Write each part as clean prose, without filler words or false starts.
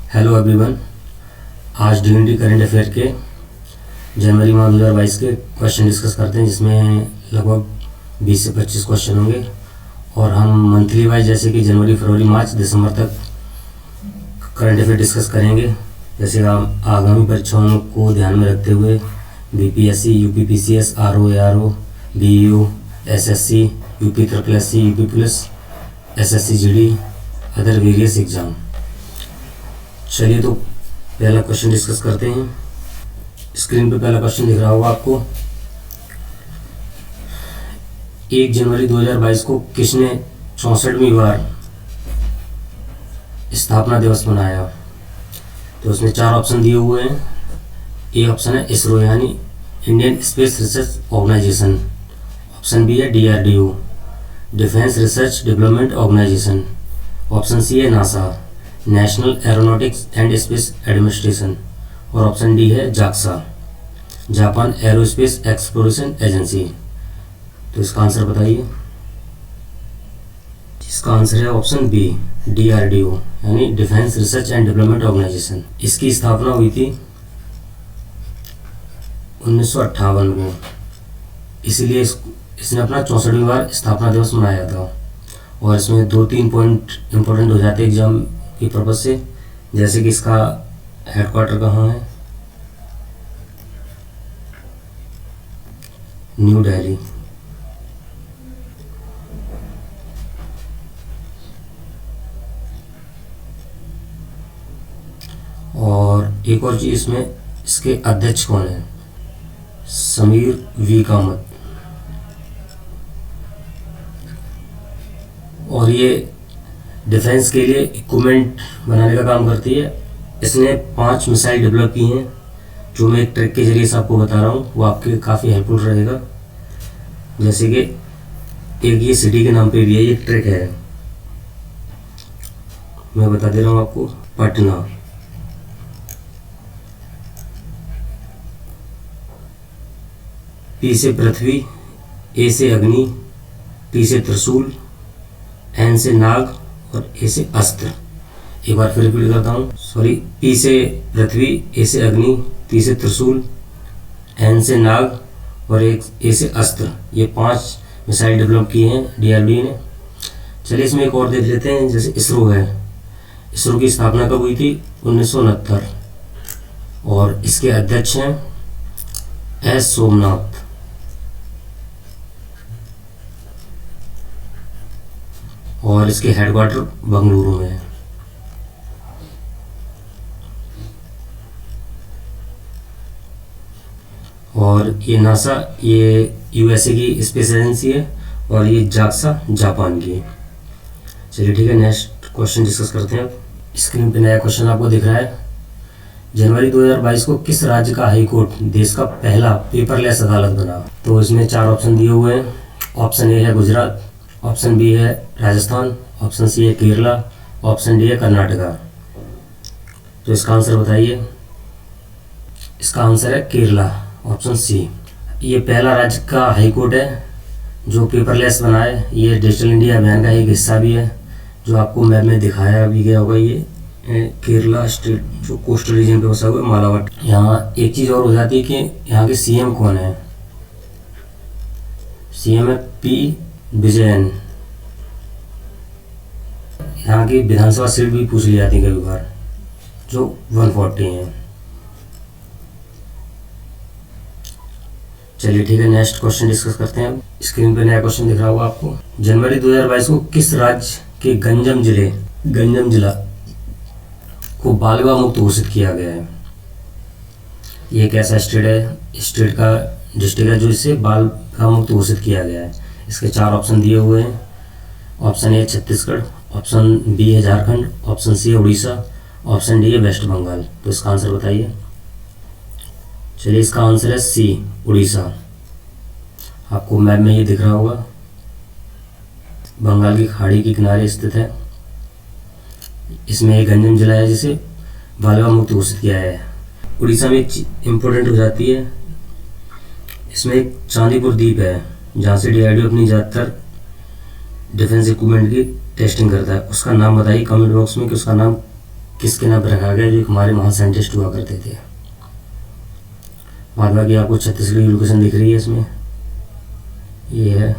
Hello everyone. आज DND current affair के जनवरी माह 2022 के क्वेश्चन डिस्कस करते हैं, जिसमें लगभग 20 से 25 क्वेश्चन होंगे और हम मंथली वाइज जैसे कि जनवरी, फरवरी, मार्च, दिसंबर तक करंट अफेयर डिस्कस करेंगे। जैसे आगामी परीक्षाओं को ध्यान में रखते हुए BPSC, UPPCS, RO, ARO, BEO, SSC, UP triple SC, UP police, SSC GD, other various exam. चलिए तो पहला क्वेश्चन डिस्कस करते हैं। स्क्रीन पे पहला क्वेश्चन दिख रहा होगा आपको। 1 जनवरी 2022 को किसने 64वीं बार स्थापना दिवस मनाया? तो उसमें 4 ऑप्शन दिए हुए हैं। ए ऑप्शन है इसरो यानी Indian space research organisation. Option B है DRDO, defence research development organisation. Option C है NASA, national aeronautics and space administration. और ऑप्शन डी है JAXA, Japan aerospace exploration agency. तो इसका आंसर बताइए। इसका आंसर है ऑप्शन बी, डीआरडीओ यानी defence research and development organisation. इसकी स्थापना हुई थी 1958 को, इसीलिए इसने अपना 64वीं बार स्थापना दिवस मनाया था। और इसमें 2-3 पॉइंट इंपॉर्टेंट हो जाते हैं एग्जाम की पर्पज से, जैसे कि इसका हेडक्वार्टर कहाँ है, न्यू दिल्ली। और एक और चीज, इसमें इसके अध्यक्ष कौन है, समीर वी कामत। और ये डिफेंस के लिए इक्विपमेंट बनाने का काम करती है। इसने 5 मिसाइल डेवलप की हैं, जो मैं एक ट्रिक के जरिए से आपको बता रहा हूँ, वो आपके काफ़ी हेल्पफुल रहेगा। जैसे कि एक ये सिटी के नाम पे भी है, ये ट्रिक है, मैं बता दे रहा हूँ आपको। पटना, पी से पृथ्वी, ए से अग्नि, टी से त्रिशूल, एन से नाग और ए से अस्त्र। एक बार फिर रिपीट करता हूँ, सॉरी। पी से पृथ्वी, ए से अग्नि, टी से त्रिशूल, एन से नाग और एक ए से अस्त्र। ये 5 मिसाइल डेवलप किए हैं डीआरडीओ ने। चलिए इसमें एक और देख लेते हैं। जैसे इसरो है, इसरो की स्थापना कब हुई थी? 1969। और इसके अध्यक्ष हैं एस सोमनाथ। और इसके हेडक्वार्टर बंगलुरु में है। और ये नासा, ये यूएसए की स्पेस एजेंसी है। और ये जाक्सा जापान की है। चलिए ठीक है, नेक्स्ट क्वेश्चन डिस्कस करते हैं। अब स्क्रीन पे नया क्वेश्चन आपको दिख रहा है। जनवरी 2022 को किस राज्य का हाई कोर्ट देश का पहला पेपरलेस अदालत बना? तो इसमें 4 ऑप्शन दिए हुए हैं। ऑप्शन ए है गुजरात, ऑप्शन बी है राजस्थान, ऑप्शन सी है केरला, ऑप्शन डी है कर्नाटका। तो इसका आंसर बताइए। इसका आंसर है केरला, ऑप्शन सी। ये पहला राज्य का हाई कोर्ट है जो पेपरलेस बना है। ये डिजिटल इंडिया अभियान का एक हिस्सा भी है, जो आपको मैप में दिखाया भी गया होगा। ये केरला स्टेट जो कोस्टल रीजन पे बसा हुआ है, मालावट। यहाँ एक चीज़ और हो जाती है कि यहाँ के सीएम कौन है। सीएम है पी विजयन। यहाँ की विधानसभा सीट भी पूछ ली जाती है कभी बार, जो 140 है। चलिए ठीक है, नेक्स्ट क्वेश्चन डिस्कस करते हैं। स्क्रीन पे नया क्वेश्चन दिख रहा होगा आपको। जनवरी 2022 को किस राज्य के गंजम जिला को बाल विवाह मुक्त घोषित किया गया है? ये एक ऐसा स्टेट है, स्टेट का डिस्ट्रिक्ट है जो इससे बाल विवाह मुक्त घोषित किया गया है। इसके 4 ऑप्शन दिए हुए हैं। Option A Chhattisgarh, option B है झारखंड, ऑप्शन सी है उड़ीसा, ऑप्शन डी है वेस्ट बंगाल। तो इसका आंसर बताइए। चलिए इसका आंसर है सी, उड़ीसा। आपको मैप में ये दिख रहा होगा, बंगाल की खाड़ी के किनारे स्थित है। इसमें एक गंजम जिला है जिसे बाल विवाह मुक्त घोषित किया है। उड़ीसा में एक इम्पोर्टेंट हो जाती है, इसमें एक चांदीपुर द्वीप है जहाँ से डीआरडीओ अपनी ज़्यादातर डिफेंस इक्विपमेंट की टेस्टिंग करता है। उसका नाम बताइए कमेंट बॉक्स में कि उसका नाम किसके नाम पर रखा गया, जो हमारे महान साइंटिस्ट हुआ करते थे। बाद बाकी आपको छत्तीसगढ़ की लोकेशन दिख रही है इसमें, ये है,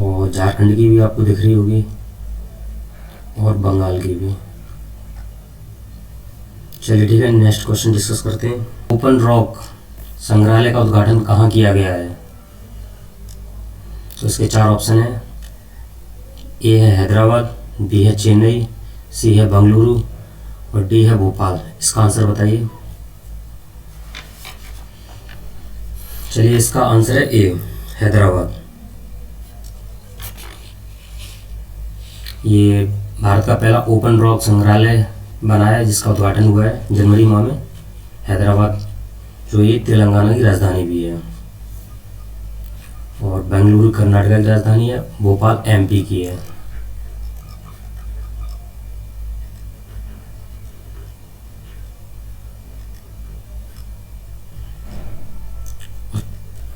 और झारखंड की भी आपको दिख रही होगी और बंगाल की भी। चलिए ठीक है, नेक्स्ट क्वेश्चन डिस्कस करते हैं। ओपन रॉक संग्रहालय का उद्घाटन कहाँ किया गया है? तो इसके 4 ऑप्शन हैं। ए है हैदराबाद, बी है चेन्नई, सी है बेंगलुरु और डी है भोपाल। इसका आंसर बताइए। चलिए इसका आंसर है ए, हैदराबाद। ये भारत का पहला ओपन रॉक संग्रहालय बना है जिसका उद्घाटन हुआ है जनवरी माह में, हैदराबाद, जो ये तेलंगाना की राजधानी भी है। और बेंगलुरु कर्नाटक की राजधानी है, भोपाल एमपी की है।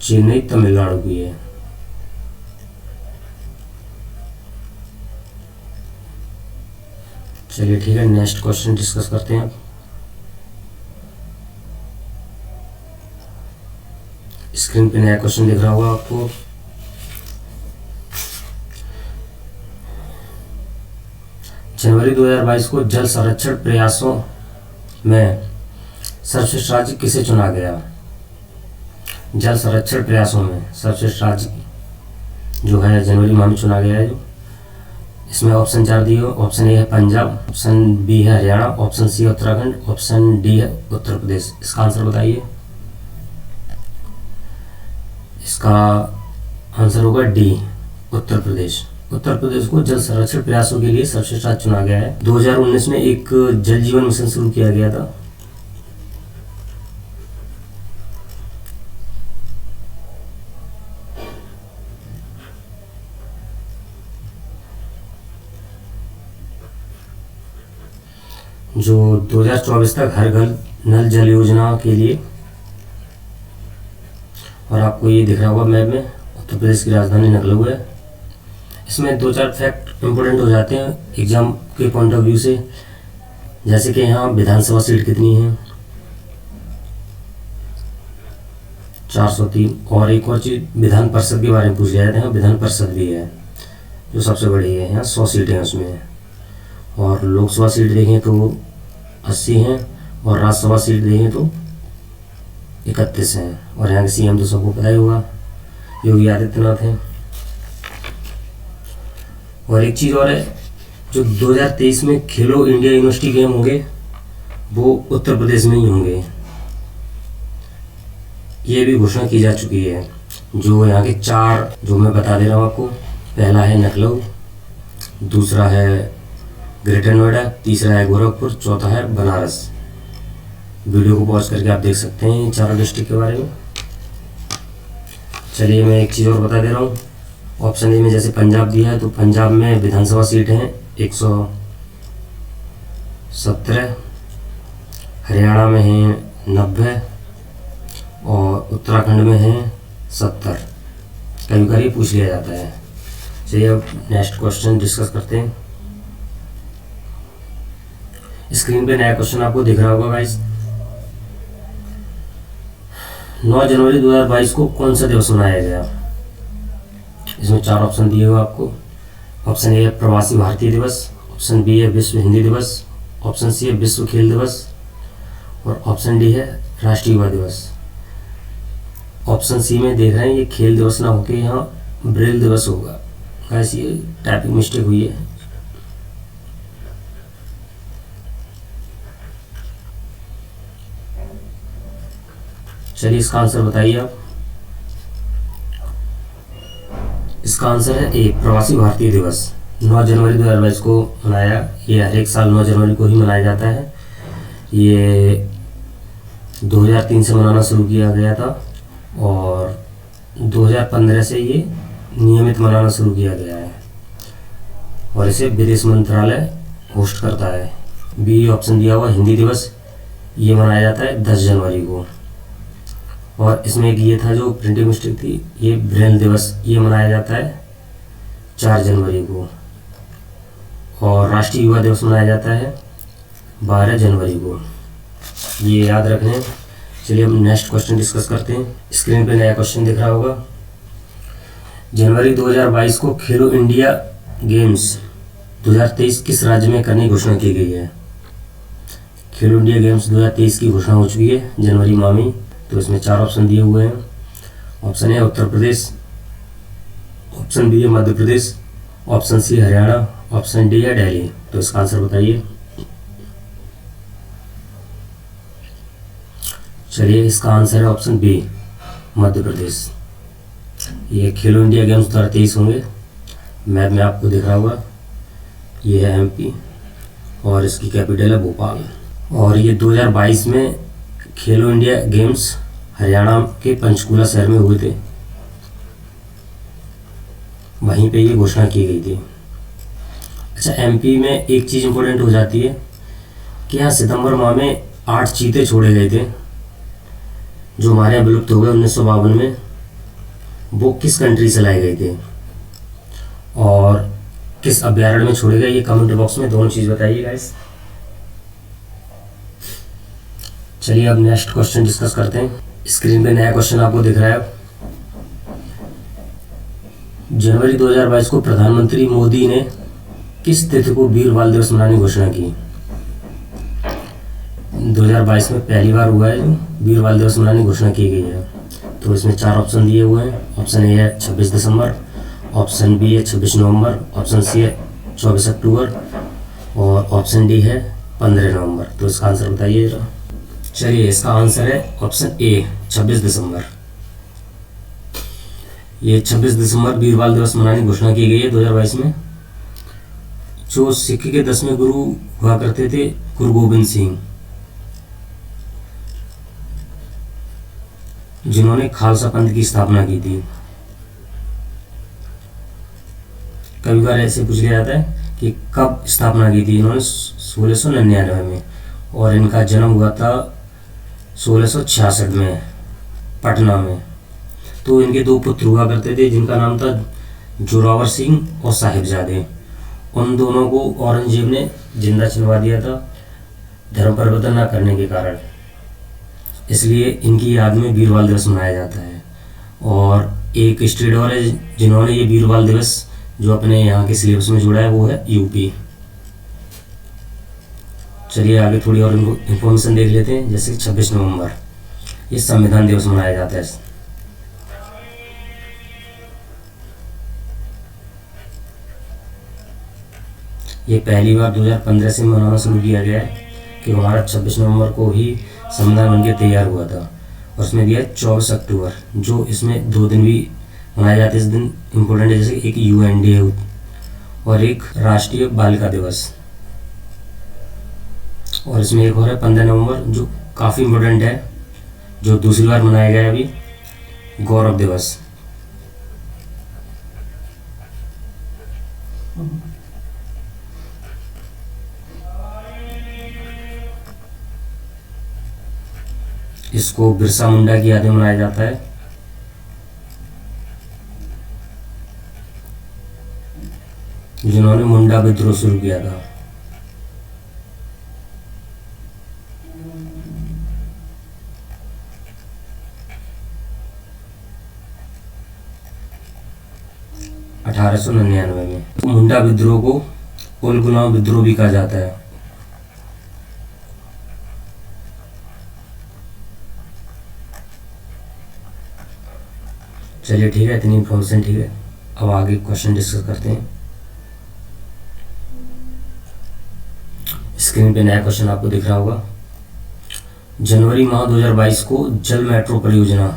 चेन्नई तमिलनाडु की है। चलिए ठीक है, नेक्स्ट क्वेश्चन डिस्कस करते हैं। स्क्रीन पे नया क्वेश्चन दिख रहा होगा आपको। जनवरी 2022 को जल संरक्षण प्रयासों में सर्वश्रेष्ठ राज्य किसे चुना गया? जल संरक्षण प्रयासों में सर्वश्रेष्ठ राज्य जो है जनवरी माह में चुना गया है। जो इसमें ऑप्शन 4 दिए हो। ऑप्शन ए है पंजाब, ऑप्शन बी है हरियाणा, ऑप्शन सी है उत्तराखंड, ऑप्शन डी है उत्तर प्रदेश। इसका आंसर बताइए। इसका आंसर होगा डी, उत्तर प्रदेश। उत्तर प्रदेश को जल संरक्षण प्रयासों के लिए सर्वश्रेष्ठ राज्य चुना गया है। 2019 में एक जल जीवन मिशन शुरू किया गया था। जो 2024 तक हर घर नल जल योजना के लिए, और आपको ये दिख रहा होगा मैप में, उत्तर प्रदेश की राजधानी लखनऊ है। इसमें 2-4 फैक्ट इम्पोर्टेंट हो जाते हैं एग्जाम के पॉइंट ऑफ व्यू से, जैसे कि यहाँ विधानसभा सीट कितनी है, 403। और एक और चीज़, विधान परिषद के बारे में पूछ लिया जाता है। विधान परिषद भी है जो सबसे बड़ी है, यहाँ 100 सीटें उसमें। और लोकसभा सीट देखें तो 80 हैं, और राज्यसभा सीट देखें तो 31 हैं। और यहाँ के सीएम तो सबको पता ही होगा, योगी आदित्यनाथ हैं। और एक चीज़ और है, जो 2023 में खेलो इंडिया यूनिवर्सिटी गेम होंगे वो उत्तर प्रदेश में ही होंगे, ये भी घोषणा की जा चुकी है। जो यहाँ के 4 जो मैं बता दे रहा हूँ आपको, पहला है लखनऊ, दूसरा है ग्रेटर नोएडा, तीसरा है गोरखपुर, चौथा है बनारस। वीडियो को पॉज करके आप देख सकते हैं इन 4 डिस्ट्रिक्ट के बारे में। चलिए मैं एक चीज़ और बता दे रहा हूँ। ऑप्शन ए में जैसे पंजाब दिया है, तो पंजाब में विधानसभा सीट हैं 117, हरियाणा में हैं 90 और उत्तराखंड में हैं 70। कभी कभी पूछ लिया जाता है। चलिए अब नेक्स्ट क्वेश्चन डिस्कस करते हैं। स्क्रीन पे नया क्वेश्चन आपको दिख रहा होगा गाइस। 9 जनवरी 2022 को कौन सा दिवस मनाया गया? इसमें 4 ऑप्शन दिए हुए आपको। ऑप्शन ए है प्रवासी भारतीय दिवस, ऑप्शन बी है विश्व हिंदी दिवस, ऑप्शन सी है विश्व खेल दिवस और ऑप्शन डी है राष्ट्रीय युवा दिवस। ऑप्शन सी में देख रहे हैं ये खेल दिवस ना होके यहाँ ब्रेल दिवस होगा। गाइस ये टाइपिंग मिस्टेक हुई है। चलिए इसका आंसर बताइए आप। इसका आंसर है ए, प्रवासी भारतीय दिवस। 9 जनवरी 2022 को मनाया, ये हर एक साल 9 जनवरी को ही मनाया जाता है। ये 2003 से मनाना शुरू किया गया था और 2015 से ये नियमित मनाना शुरू किया गया है और इसे विदेश मंत्रालय होस्ट करता है। बी ऑप्शन दिया हुआ हिंदी दिवस, ये मनाया जाता है 10 जनवरी को। और इसमें एक ये था जो प्रिंटिंग मिस्टेक थी, ये ब्रेल दिवस, ये मनाया जाता है 4 जनवरी को। और राष्ट्रीय युवा दिवस मनाया जाता है 12 जनवरी को, ये याद रखने। चलिए हम नेक्स्ट क्वेश्चन डिस्कस करते हैं। स्क्रीन पे नया क्वेश्चन दिख रहा होगा। जनवरी 2022 को खेलो इंडिया गेम्स 2023 किस राज्य में करने की घोषणा की गई है? खेलो इंडिया गेम्स 2023 की घोषणा हो चुकी है जनवरी माह में। तो इसमें 4 ऑप्शन दिए हुए हैं। Option A Uttar Pradesh, option B है Madhya Pradesh, option C Haryana, option D है दिल्ली। तो इसका आंसर बताइए। चलिए इसका आंसर है ऑप्शन बी मध्य प्रदेश। ये खेलो इंडिया गेम्स 2023 होंगे। मैप में आपको दिख रहा होगा, ये है एमपी और इसकी कैपिटल है भोपाल। और ये 2022 में खेलो इंडिया गेम्स हरियाणा के पंचकुला शहर में हुए थे, वहीं पे ये घोषणा की गई थी। अच्छा, एमपी में एक चीज़ इम्पोर्टेंट हो जाती है कि यहाँ सितंबर माह में 8 चीते छोड़े गए थे जो हमारे यहाँ विलुप्त हो गए 1952 में। वो किस कंट्री से लाए गए थे और किस अभ्यारण्य में छोड़े गए, ये कमेंट बॉक्स में दोनों चीज़ बताइए गाइस। चलिए अब नेक्स्ट क्वेश्चन डिस्कस करते हैं। स्क्रीन पे नया क्वेश्चन आपको दिख रहा है। जनवरी 2022 को प्रधानमंत्री मोदी ने किस तिथि को वीर बाल दिवस मनाने की घोषणा की? 2022 में पहली बार हुआ है जो वीर बाल दिवस मनाने की घोषणा की गई है। तो इसमें 4 ऑप्शन दिए हुए हैं। ऑप्शन ए है 26 दिसंबर, ऑप्शन बी है 26 नवंबर, ऑप्शन सी है 24 अक्टूबर और ऑप्शन डी है 15 नवंबर। तो इसका आंसर बताइए जरा। चलिए इसका आंसर है ऑप्शन ए 26 दिसंबर। ये 26 दिसंबर वीर बाल दिवस मनाने की घोषणा की गई है 2022 में। जो सिख के 10वें गुरु हुआ करते थे गुरु गोविंद सिंह, जिन्होंने खालसा पंथ की स्थापना की थी। कभी बार ऐसे पूछ लिया जाता है कि कब स्थापना की थी इन्होंने? 1699 में। और इनका जन्म हुआ था 1666 में पटना में। तो इनके 2 पुत्र हुआ करते थे जिनका नाम था जोरावर सिंह और साहिबजादे। उन दोनों को औरंगजेब ने जिंदा छिनवा दिया था धर्म परिवर्तन न करने के कारण। इसलिए इनकी याद में वीर बाल दिवस मनाया जाता है। और एक स्टेट और है जिन्होंने ये वीर बाल दिवस जो अपने यहाँ के सिलेबस में जोड़ा है, वो है यूपी। चलिए आगे थोड़ी और इन्फॉर्मेशन देख लेते हैं। जैसे 26 नवंबर ये संविधान दिवस मनाया जाता है। ये पहली बार 2015 से मनाना शुरू किया गया है कि हमारा 26 नवंबर को ही संविधान बनके तैयार हुआ था। और उसमें दिया है 24 अक्टूबर, जो इसमें 2 दिन भी मनाए जाते हैं। इस दिन इम्पोर्टेंट है, जैसे एक UN डे और एक राष्ट्रीय बालिका दिवस। और इसमें एक और है 15 नवंबर जो काफ़ी इम्पोर्टेंट है, जो दूसरी बार मनाया गया है अभी, गौरव दिवस। इसको बिरसा मुंडा की याद में मनाया जाता है। जिन्होंने मुंडा विद्रोह शुरू किया था। अठारह सौ 99 में। मुंडा विद्रोह को उलगुलाम विद्रोह भी कहा जाता है। चलिए ठीक है, इतनी इन्फॉर्मेशन ठीक है। अब आगे क्वेश्चन डिस्कस करते हैं। स्क्रीन पे नया क्वेश्चन आपको दिख रहा होगा। जनवरी माह 2022 को जल मेट्रो परियोजना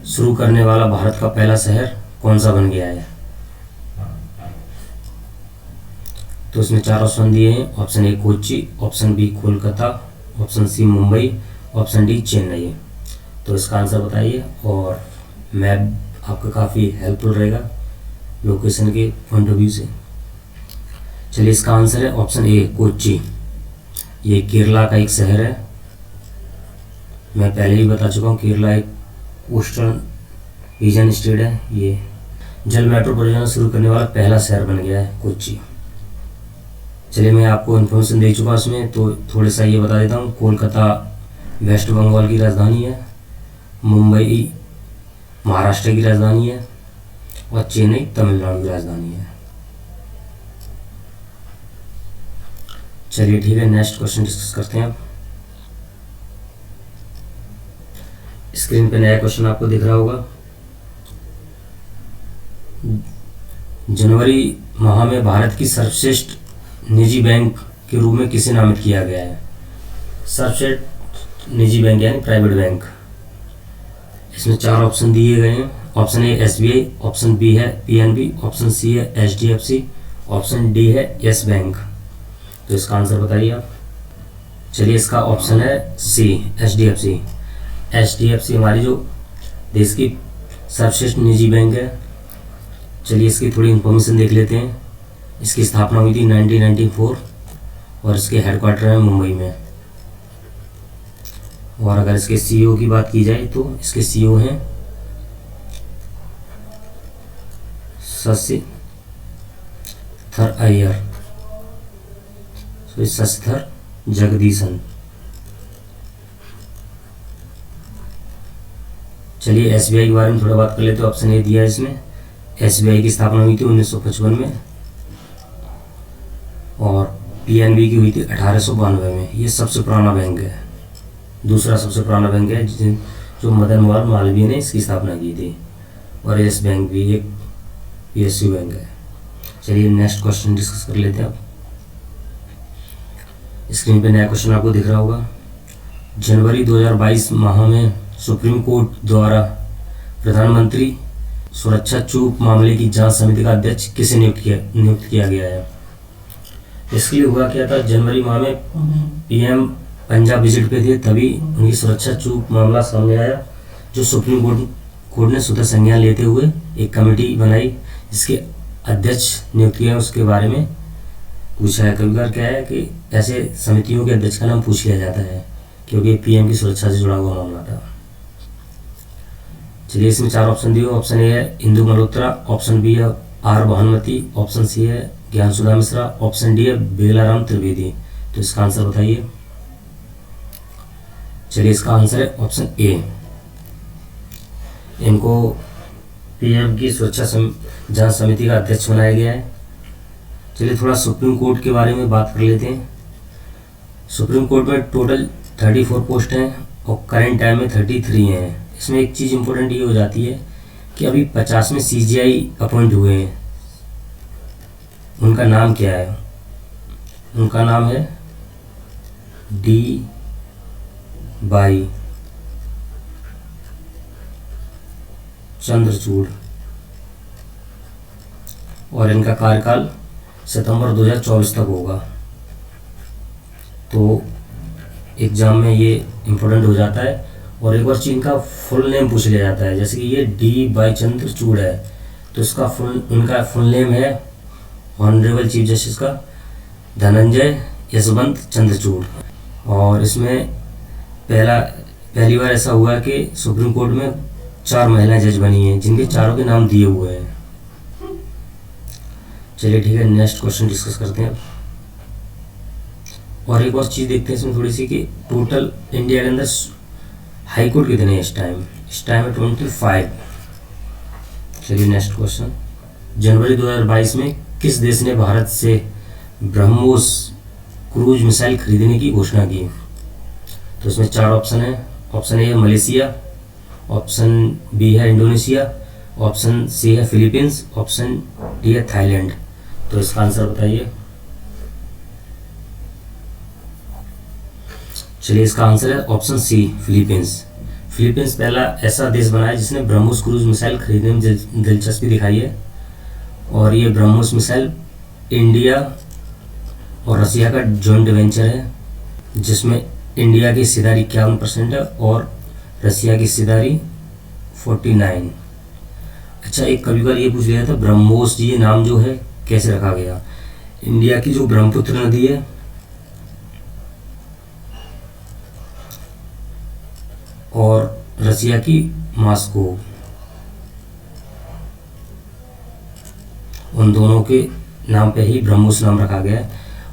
शुरू करने वाला भारत का पहला शहर कौन सा बन गया है? तो इसमें 4 ऑप्शन दिए हैं। Option A Kochi, option B Kolkata, option C Mumbai, option D Chennai. तो इसका आंसर बताइए। और मैप आपका काफ़ी हेल्पफुल रहेगा लोकेशन के पॉइंट ऑफ व्यू से। चलिए इसका आंसर है ऑप्शन ए कोच्चि। ये केरला का एक शहर है। मैं पहले ही बता चुका हूँ, केरला एक ईस्टर्न रीजन स्टेट है। ये जल मेट्रो परियोजना शुरू करने वाला पहला शहर बन गया है कोच्चि। चलिए मैं आपको इन्फॉर्मेशन दे चुका उसमें, तो थोड़ा सा ये बता देता हूँ। कोलकाता वेस्ट बंगाल की राजधानी है, मुंबई महाराष्ट्र की राजधानी है और चेन्नई तमिलनाडु की राजधानी है। चलिए ठीक है, नेक्स्ट क्वेश्चन डिस्कस करते हैं। अब स्क्रीन पे नया क्वेश्चन आपको दिख रहा होगा। जनवरी माह में भारत की सर्वश्रेष्ठ निजी बैंक के रूप में किसे नामित किया गया है? सर्वश्रेष्ठ निजी बैंक यानी प्राइवेट बैंक। इसमें 4 ऑप्शन दिए गए हैं। Option A SBI, option B है PNB, ऑप्शन सी है HDFC, ऑप्शन डी है यस बैंक। तो इसका आंसर बताइए आप। चलिए इसका ऑप्शन है सी, HDFC। HDFC हमारी जो देश की सर्वश्रेष्ठ निजी बैंक है। चलिए इसकी थोड़ी इन्फॉर्मेशन देख लेते हैं। इसकी स्थापना हुई थी 1994 और इसके हेडक्वार्टर है मुंबई में। और अगर इसके CEO की बात की जाए तो इसके CEO हैं शशि थर अय्यर, शशि थर जगदीशन। चलिए SBI के बारे में थोड़ा बात कर लेते हैं। ऑप्शन ए दिया है इसमें। SBI की स्थापना हुई थी 1955 में और PNB की हुई थी 1892 में। ये सबसे पुराना बैंक है, दूसरा सबसे पुराना बैंक है जो मदन मोहन मालवीय ने इसकी स्थापना की थी। और यस बैंक भी एक PSU बैंक है। चलिए नेक्स्ट क्वेश्चन डिस्कस कर लेते हैं। अब स्क्रीन पे नया क्वेश्चन आपको दिख रहा होगा। जनवरी 2022 माह में सुप्रीम कोर्ट द्वारा प्रधानमंत्री सुरक्षा चूक मामले की जांच समिति का अध्यक्ष किसे नियुक्त किया गया है? इसके लिए हुआ क्या था, जनवरी माह में PM पंजाब विजिट पे थे, तभी उनकी सुरक्षा चूक मामला सामने आया, जो सुप्रीम कोर्ट ने स्वतः संज्ञान लेते हुए एक कमेटी बनाई जिसके अध्यक्ष नियुक्त किया। उसके बारे में पूछा है। कभी बार क्या है कि ऐसे समितियों के अध्यक्ष का नाम पूछ लिया जाता है क्योंकि PM की सुरक्षा से जुड़ा हुआ मामला था। चलिए इसमें 4 ऑप्शन दिए। ऑप्शन ए है इंदु मल्होत्रा, ऑप्शन बी है R भानुमति, ऑप्शन सी है ज्ञानसुधा मिश्रा, ऑप्शन डी है बेलाराम त्रिवेदी। तो इसका आंसर बताइए। चलिए इसका आंसर है ऑप्शन ए। इनको PM की सुरक्षा जांच समिति का अध्यक्ष बनाया गया है। चलिए थोड़ा सुप्रीम कोर्ट के बारे में बात कर लेते हैं। सुप्रीम कोर्ट में टोटल 34 पोस्ट हैं और करंट टाइम में 33 हैं। इसमें एक चीज़ इम्पोर्टेंट ये हो जाती है कि अभी 50 में CJI अपॉइंट हुए हैं। उनका नाम क्या है? उनका नाम है D. चंद्रचूड़ और इनका कार्यकाल सितंबर 2024 तक होगा। तो एग्ज़ाम में ये इम्पोर्टेंट हो जाता है। और एक बार चीज इनका फुल नेम पूछ लिया जाता है, जैसे कि ये D. चंद्रचूड़ है तो इसका उनका फुल नेम है ऑनरेबल चीफ जस्टिस का धनंजय यशवंत चंद्रचूड़। और इसमें पहली बार ऐसा हुआ कि सुप्रीम कोर्ट में 4 महिलाएं जज बनी हैं जिनके चारों के नाम दिए हुए हैं। चलिए ठीक है, नेक्स्ट क्वेश्चन डिस्कस करते हैं। और एक और चीज़ देखते हैं इसमें थोड़ी सी कि टोटल इंडिया के अंदर हाई कोर्ट कितने हैं इस टाइम है 25। चलिए नेक्स्ट क्वेश्चन। जनवरी 2022 में किस देश ने भारत से ब्रह्मोस क्रूज मिसाइल खरीदने की घोषणा की? तो इसमें 4 ऑप्शन है। ऑप्शन ए है मलेशिया, ऑप्शन बी है इंडोनेशिया, ऑप्शन सी है फिलीपींस, ऑप्शन डी है थाईलैंड। तो इसका आंसर बताइए। चलिए इसका आंसर है ऑप्शन सी फिलीपींस। फिलीपींस पहला ऐसा देश बना है जिसने ब्रह्मोस क्रूज मिसाइल खरीदने में दिलचस्पी दिखाई है। और ये ब्रह्मोस मिसाइल इंडिया और रसिया का जॉइंट वेंचर है, जिसमें इंडिया की हिस्सेदारी 51% है और रसिया की हिस्सेदारी 49। अच्छा, एक कभी बार ये पूछ लिया था ब्रह्मोस जी ये नाम जो है कैसे रखा गया? इंडिया की जो ब्रह्मपुत्र नदी है और रसिया की मॉस्को, उन दोनों के नाम पे ही ब्रह्मोस नाम रखा गया है।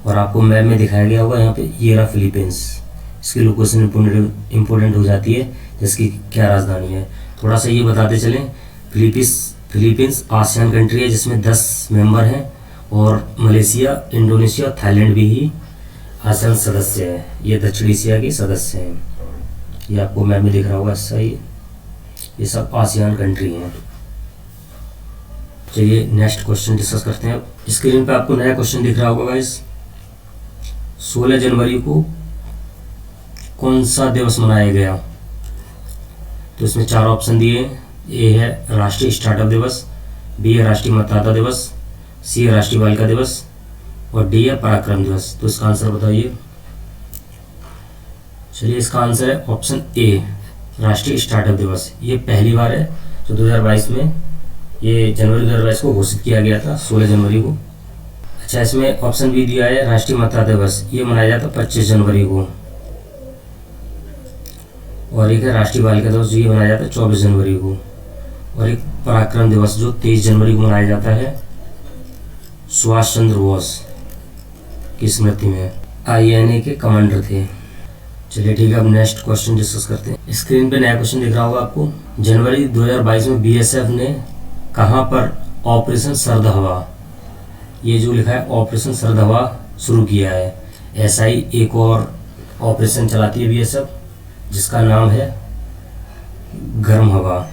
और आपको मैप में दिखाया गया होगा यहाँ पे, ये रहा फिलीपींस। इसकी लोकेशन इम्पोर्टेंट हो जाती है, जिसकी क्या राजधानी है। थोड़ा सा ये बताते चलें, फिलीपींस आसियान कंट्री है जिसमें 10 मेंबर हैं, और मलेशिया, इंडोनेशिया, थाईलैंड भी ही आसियान सदस्य है। ये दक्षिण एशिया के सदस्य हैं। ये आपको मैप में दिख रहा होगा ऐसा ही, ये सब आसियान कंट्री हैं। चलिए नेक्स्ट क्वेश्चन डिस्कस करते हैं। अब स्क्रीन पे आपको नया क्वेश्चन दिख रहा होगा गाइस। 16 जनवरी को कौन सा दिवस मनाया गया? तो इसमें 4 ऑप्शन दिए हैं। ए है राष्ट्रीय स्टार्टअप दिवस, बी है राष्ट्रीय मतदाता दिवस, सी है राष्ट्रीय बालिका दिवस, और डी है पराक्रम दिवस। तो इसका आंसर बताइए। चलिए इसका आंसर है ऑप्शन ए, राष्ट्रीय स्टार्टअप दिवस। ये पहली बार है जो 2022 में, ये जनवरी 2022 को घोषित किया गया था, 16 जनवरी को। अच्छा, इसमें ऑप्शन बी दिया है राष्ट्रीय मतदाता दिवस, ये मनाया जाता है 25 जनवरी को। और एक है राष्ट्रीय बालिका दिवस, ये मनाया जाता है 24 जनवरी को। और एक पराक्रम दिवस जो 23 जनवरी को मनाया जाता है, सुभाष चंद्र बोस की स्मृति में, INA के कमांडर थे। चलिए ठीक है, अब नेक्स्ट क्वेश्चन डिस्कस करते हैं। स्क्रीन पे नया क्वेश्चन दिख रहा होगा आपको। जनवरी 2022 में BSF ने कहाँ पर ऑपरेशन सर्द हवा, ये जो लिखा है ऑपरेशन सर्द हवा, शुरू किया है। ऐसा ही एक और ऑपरेशन चलाती है BSF जिसका नाम है गर्म हवा।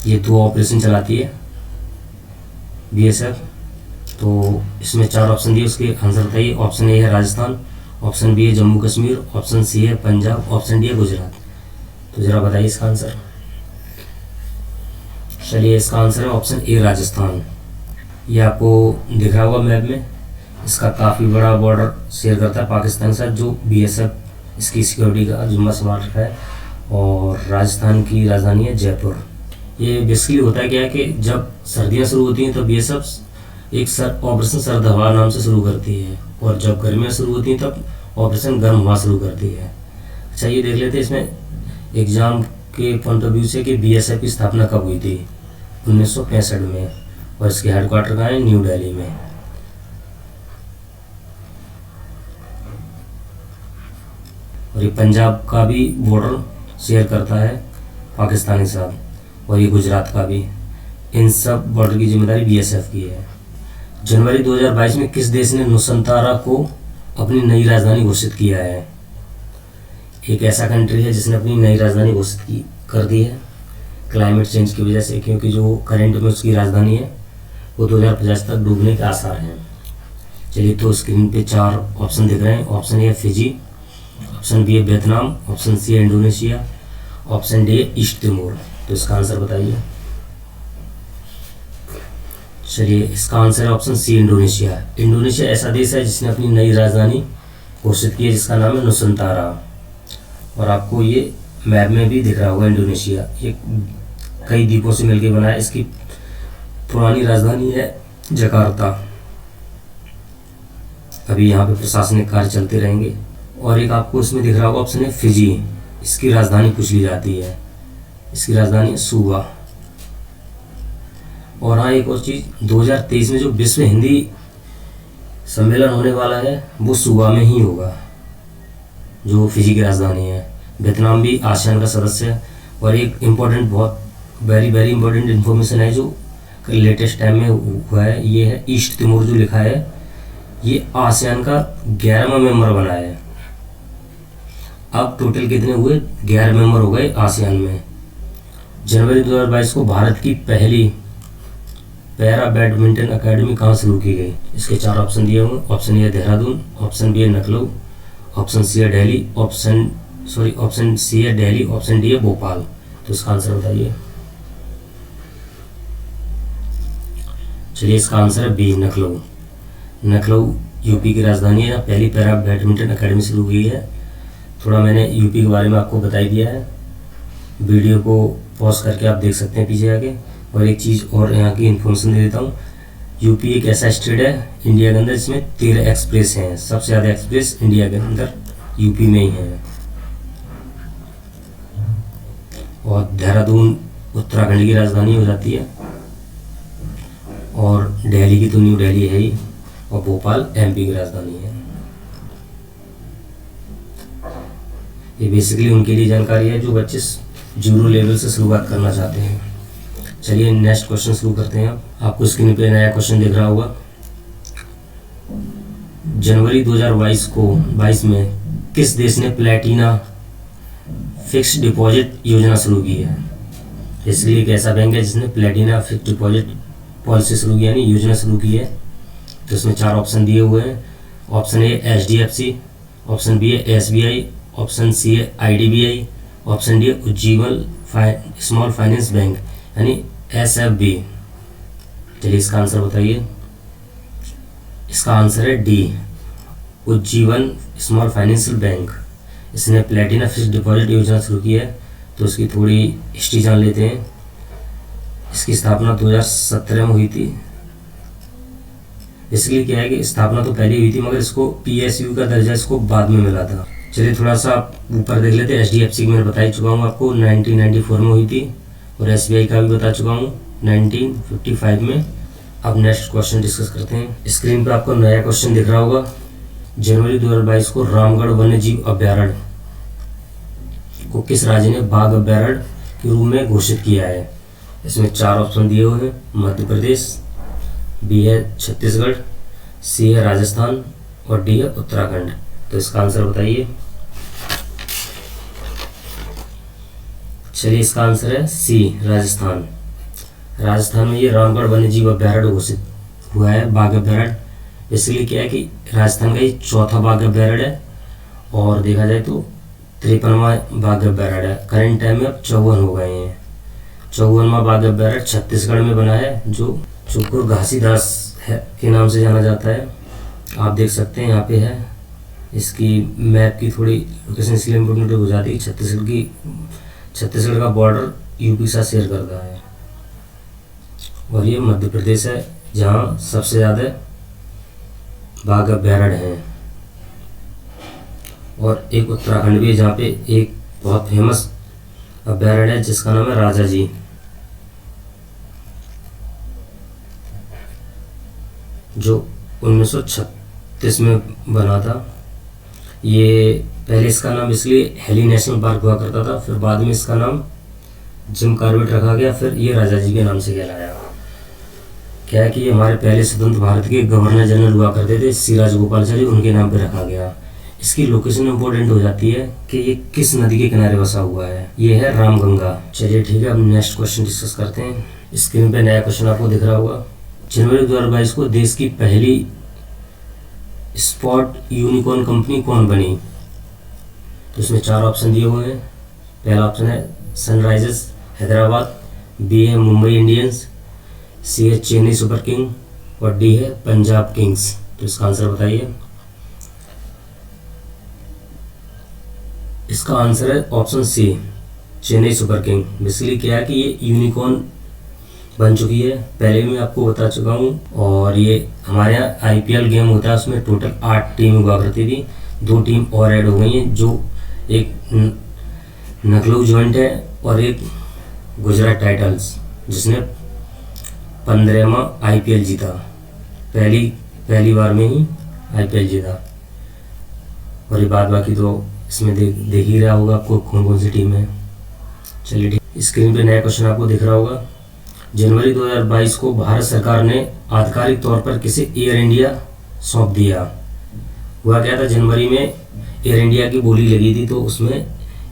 ये 2 ऑपरेशन चलाती है BSF। तो इसमें 4 ऑप्शन दिए, उसके आंसर बताइए। ऑप्शन ए है राजस्थान, ऑप्शन बी है जम्मू कश्मीर, ऑप्शन सी है पंजाब, ऑप्शन डी है गुजरात। तो जरा बताइए इसका आंसर। चलिए इसका आंसर है ऑप्शन ए, राजस्थान। ये आपको दिख रहा होगा मैप में, इसका काफ़ी बड़ा बॉर्डर शेयर करता है पाकिस्तान के साथ, जो BSF इसकी सिक्योरिटी का जिम्मा संभाल रखा है। और राजस्थान की राजधानी है जयपुर। ये बेसिकली होता है क्या है कि जब सर्दियाँ शुरू होती हैं तो BSF एक ऑपरेशन सर्द हवा नाम से शुरू करती है, और जब गर्मियाँ शुरू होती हैं तब ऑपरेशन गर्म हवा शुरू करती है। अच्छा, ये देख लेते हैं इसमें एग्ज़ाम के पॉइंट ऑफ व्यू से कि BSF की स्थापना कब हुई थी। 1965 में, और इसके हेडक्वार्टर कहाँ है, न्यू दिल्ली में। और ये पंजाब का भी बॉर्डर शेयर करता है पाकिस्तान के साथ, और ये गुजरात का भी। इन सब बॉर्डर की जिम्मेदारी BSF की है। जनवरी 2022 में किस देश ने नुसंतारा को अपनी नई राजधानी घोषित किया है? एक ऐसा कंट्री है जिसने अपनी नई राजधानी घोषित कर दी है क्लाइमेट चेंज की वजह से, क्योंकि जो करंट में उसकी राजधानी है वो 2050 तक डूबने के आसार हैं। चलिए, तो स्क्रीन पे 4 ऑप्शन दिख रहे हैं। ऑप्शन ए है फिजी, ऑप्शन बी है वियतनाम, ऑप्शन सी है इंडोनेशिया, ऑप्शन डी है ईस्ट तिमोर। तो इसका आंसर बताइए। चलिए इसका आंसर है ऑप्शन सी, इंडोनेशिया। इंडोनेशिया ऐसा देश है जिसने अपनी नई राजधानी घोषित की है जिसका नाम है नुसंतारा। और आपको ये मैप में भी दिख रहा होगा इंडोनेशिया। ये कई द्वीपों से मिलकर बना है। इसकी पुरानी राजधानी है जकार्ता। अभी यहाँ पे प्रशासनिक कार्य चलते रहेंगे। और एक आपको इसमें दिख रहा होगा ऑप्शन है फिजी, इसकी राजधानी पूछ ली जाती है, इसकी राजधानी है सुवा। और हाँ, एक और चीज़, 2023 में जो विश्व हिंदी सम्मेलन होने वाला है वो सुवा में ही होगा, जो फिजी की राजधानी है। वियतनाम भी आसियान का सदस्य है। और एक इम्पोर्टेंट, बहुत वेरी वेरी इंपॉर्टेंट इन्फॉर्मेशन है जो लेटेस्ट टाइम में हुआ है, ये है ईस्ट तिमोर जो लिखा है, ये आसियान का 11वां मेंबर बना है। अब टोटल कितने हुए, 11 मेंबर हो गए आसियान में। जनवरी 2022 को भारत की पहली पैरा बैडमिंटन अकेडमी कहाँ शुरू की गई? इसके 4 ऑप्शन दिए हुए। ऑप्शन ए है देहरादून, ऑप्शन बी है लखनऊ, ऑप्शन सी है दिल्ली, ऑप्शन सी है दिल्ली, ऑप्शन डी है भोपाल। तो इसका आंसर बताइए। चलिए इसका आंसर है बी, लखनऊ। लखनऊ यूपी की राजधानी है। पहली पैरा बैडमिंटन अकेडमी शुरू हुई है। थोड़ा मैंने यूपी के बारे में आपको बता दिया है, वीडियो को पॉज करके आप देख सकते हैं पीछे आके। और एक चीज़ और यहाँ की इन्फॉर्मेशन दे देता हूँ, यूपी एक ऐसा स्टेट है इंडिया के अंदर जिसमें 13 एक्सप्रेस हैं। सबसे ज़्यादा एक्सप्रेस इंडिया के अंदर यूपी में ही हैं। और देहरादून उत्तराखंड की राजधानी हो जाती है, और दिल्ली की तो न्यू दिल्ली है ही। और भोपाल एमपी की राजधानी है। ये बेसिकली उनके लिए जानकारी है जो बच्चे जीरो लेवल से शुरुआत करना चाहते हैं। चलिए नेक्स्ट क्वेश्चन शुरू करते हैं। आपको स्क्रीन पे नया क्वेश्चन दिख रहा होगा। जनवरी 2022 में किस देश ने प्लेटिना फिक्स्ड डिपॉजिट योजना शुरू की है? इसलिए एक ऐसा बैंक है जिसने प्लेटिना फिक्स्ड डिपॉजिट पॉलिसी शुरू की यानी योजना शुरू की है। तो इसमें 4 ऑप्शन दिए हुए हैं। Option A HDFC, option B है SBI, ऑप्शन सी है IDBI, ऑप्शन डी है उज्जीवन स्मॉल फाइनेंस बैंक यानी SFB। चलिए इसका आंसर बताइए। इसका आंसर है D, Ujjivan small financial bank. इसने प्लेटिना फिक्स्ड डिपॉजिट योजना शुरू की है। तो इसकी थोड़ी हिस्ट्री जान लेते हैं। इसकी स्थापना 2017 में हुई थी। इसलिए क्या है कि स्थापना तो पहले हुई थी मगर इसको PSU का दर्जा इसको बाद में मिला था। चलिए थोड़ा सा ऊपर देख लेते हैं। HDFC की मैंने बता ही चुका हूँ आपको, 1994 में हुई थी और SBI का भी बता चुका हूँ 1955 में। अब नेक्स्ट क्वेश्चन डिस्कस करते हैं। स्क्रीन पे आपको नया क्वेश्चन दिख रहा होगा। जनवरी 2022 को रामगढ़ वन्य जीव अभ्यारण्य को किस राज्य ने बाघ अभ्यारण्य के रूप में घोषित किया है? इसमें 4 ऑप्शन दिए हुए हैं। मध्य प्रदेश, बी है छत्तीसगढ़, सी है राजस्थान और डी है उत्तराखंड। तो इसका आंसर बताइए। चलिए इसका आंसर है सी, राजस्थान। राजस्थान में ये रामगढ़ वन्य जीव अभ्यारण्य घोषित हुआ है, बाघ अभ्यारण्य। इसलिए क्या है कि राजस्थान का ये चौथा बाघ अभ्यारण्य है और देखा जाए तो 53वां बाघ अभ्यारण्य है। करेंट टाइम में अब 54 हो गए हैं। 54वां बाघ अभ्यारण्य छत्तीसगढ़ में बना है जो चुकुर घासीदास है के नाम से जाना जाता है। आप देख सकते हैं यहाँ पे है। इसकी मैप की थोड़ी लोकेशन इसलिए इम्पोर्टेंट हो जाती है। छत्तीसगढ़ का बॉर्डर यूपी के साथ शेयर करता है और ये मध्य प्रदेश है जहाँ सबसे ज़्यादा बाघ अभ्यारण्य हैं। और एक उत्तराखंड भी है जहाँ पे एक बहुत फेमस अभ्यारण्य है जिसका नाम है राजा जी, जो 1936 में बना था। ये पहले इसका नाम इसलिए हेली नेशनल पार्क हुआ करता था, फिर बाद में इसका नाम जिम कॉर्बेट रखा गया, फिर ये राजा जी के नाम से कहलाया। क्या है कि ये हमारे पहले स्वतंत्र भारत के गवर्नर जनरल हुआ करते थे, सी राजगोपालाचारी, उनके नाम पे रखा गया। इसकी लोकेशन इंपॉर्टेंट हो जाती है कि ये किस नदी के किनारे बसा हुआ है। ये है रामगंगा। चलिए ठीक है, अब नेक्स्ट क्वेश्चन डिस्कस करते हैं। स्क्रीन पे नया क्वेश्चन आपको दिख रहा होगा। जनवरी 2022 को देश की पहली स्पॉट यूनिकॉर्न कंपनी कौन बनी? तो इसमें 4 ऑप्शन दिए हुए हैं। पहला ऑप्शन है सनराइजर्स हैदराबाद, बी है मुंबई इंडियंस, सी है चेन्नई सुपर किंग और डी है पंजाब किंग्स। तो इसका आंसर बताइए। इसका आंसर है option C, Chennai super king. Basically क्या है कि ये यूनिकॉर्न बन चुकी है, पहले भी मैं आपको बता चुका हूँ। और ये हमारे यहाँ IPL गेम होता है, उसमें टोटल 8 टीम हुआ करती थी, 2 टीम और ऐड हो गई हैं, जो एक नकलऊ जॉइंट है और एक गुजरात टाइटल्स, जिसने 15वां IPL जीता। पहली बार में ही IPL जीता। और ये बाद बाकी तो इसमें देख ही रहा होगा आपको कौन कौन सी टीम है। चलिए ठीक, स्क्रीन पे नया क्वेश्चन आपको दिख रहा होगा। जनवरी 2022 को भारत सरकार ने आधिकारिक तौर पर किसे एयर इंडिया सौंप दिया? हुआ क्या था, जनवरी में एयर इंडिया की बोली लगी थी, तो उसमें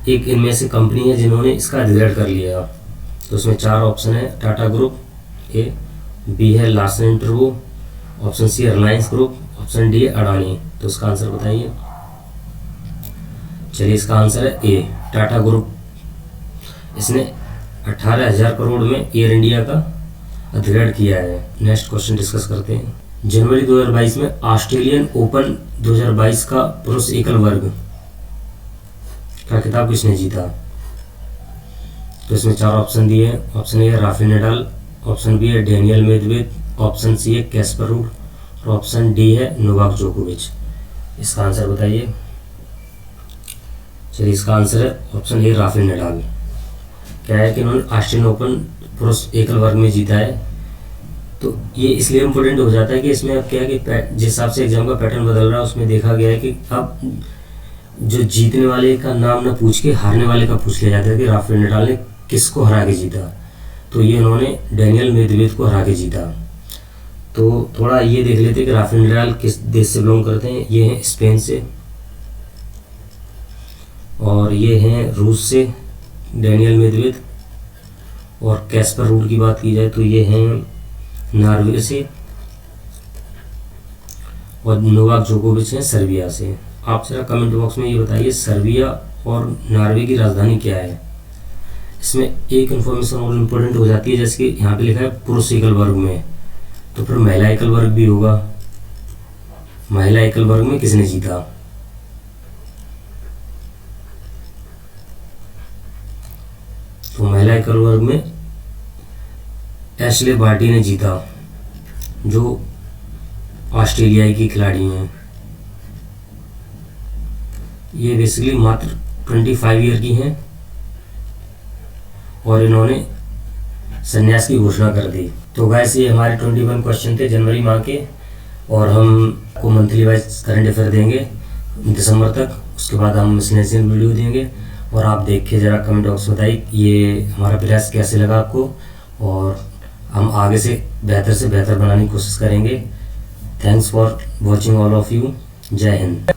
एक इनमें से कंपनी है जिन्होंने इसका अधिग्रहण कर लिया। तो उसमें 4 ऑप्शन है। टाटा ग्रुप, ए, बी है Larsen and Toubro, option C Reliance group, option D है अडानी। तो इसका आंसर बताइए। चलिए इसका आंसर है ए, टाटा ग्रुप। इसने 18,000 करोड़ में एयर इंडिया का अधिग्रहण किया है। नेक्स्ट क्वेश्चन डिस्कस करते हैं। जनवरी 2022 में ऑस्ट्रेलियन ओपन 2022 का पुरुष एकल वर्ग का खिताब किसने जीता? तो इसमें 4 ऑप्शन दिए हैं। ऑप्शन ए है राफेल नडाल, ऑप्शन बी है डेनियल मेदवेदेव, ऑप्शन सी है कैस्पर रूड और ऑप्शन डी है नोवाक जोकोविच। इसका आंसर बताइए। चलिए इसका आंसर है ऑप्शन ए राफेल नडाल। क्या है कि उन्होंने ऑस्ट्रेलियन ओपन पुरुष एकल वर्ग में जीता है तो ये इसलिए इम्पोर्टेंट हो जाता है कि इसमें अब क्या है कि जिस हिसाब से एग्जाम का पैटर्न बदल रहा है उसमें देखा गया है कि अब जो जीतने वाले का नाम न पूछ के हारने वाले का पूछ लिया जाता है कि राफेल नडाल ने किसको हरा के जीता। तो ये उन्होंने डेनियल मेदवेदेव को हरा के जीता। तो थोड़ा ये देख लेते हैं कि राफेल नडाल किस देश से बिलोंग करते हैं। ये हैं स्पेन से, और ये हैं रूस से डेनियल मेदवेदेव। और कैस्पर रूड की बात की जाए तो ये हैं नॉर्वे से, और नोवाक जोकोविच हैं सर्बिया से। आप जरा कमेंट बॉक्स में ये बताइए सर्बिया और नॉर्वे की राजधानी क्या है। इसमें एक इन्फॉर्मेशन और इम्पोर्टेंट हो जाती है, जैसे कि यहाँ पे लिखा है पुरुष एकल वर्ग में, तो फिर महिला एकल वर्ग भी होगा। महिला एकल वर्ग में किसने जीता? तो महिला एकल वर्ग में एशले बार्टी ने जीता, जो ऑस्ट्रेलियाई की खिलाड़ी हैं। ये बेसिकली मात्र 25 ईयर की हैं और इन्होंने संन्यास की घोषणा कर दी। तो गाइस ये हमारे 21 क्वेश्चन थे जनवरी माह के, और हम को मंथली वाइज करंट अफेयर देंगे दिसंबर तक। उसके बाद हम मिसलेनियस वीडियो देंगे, और आप देख के ज़रा कमेंट बॉक्स में बताइए ये हमारा प्रयास कैसे लगा आपको, और हम आगे से बेहतर बनाने की कोशिश करेंगे। Thanks for watching all of you. जय हिंद।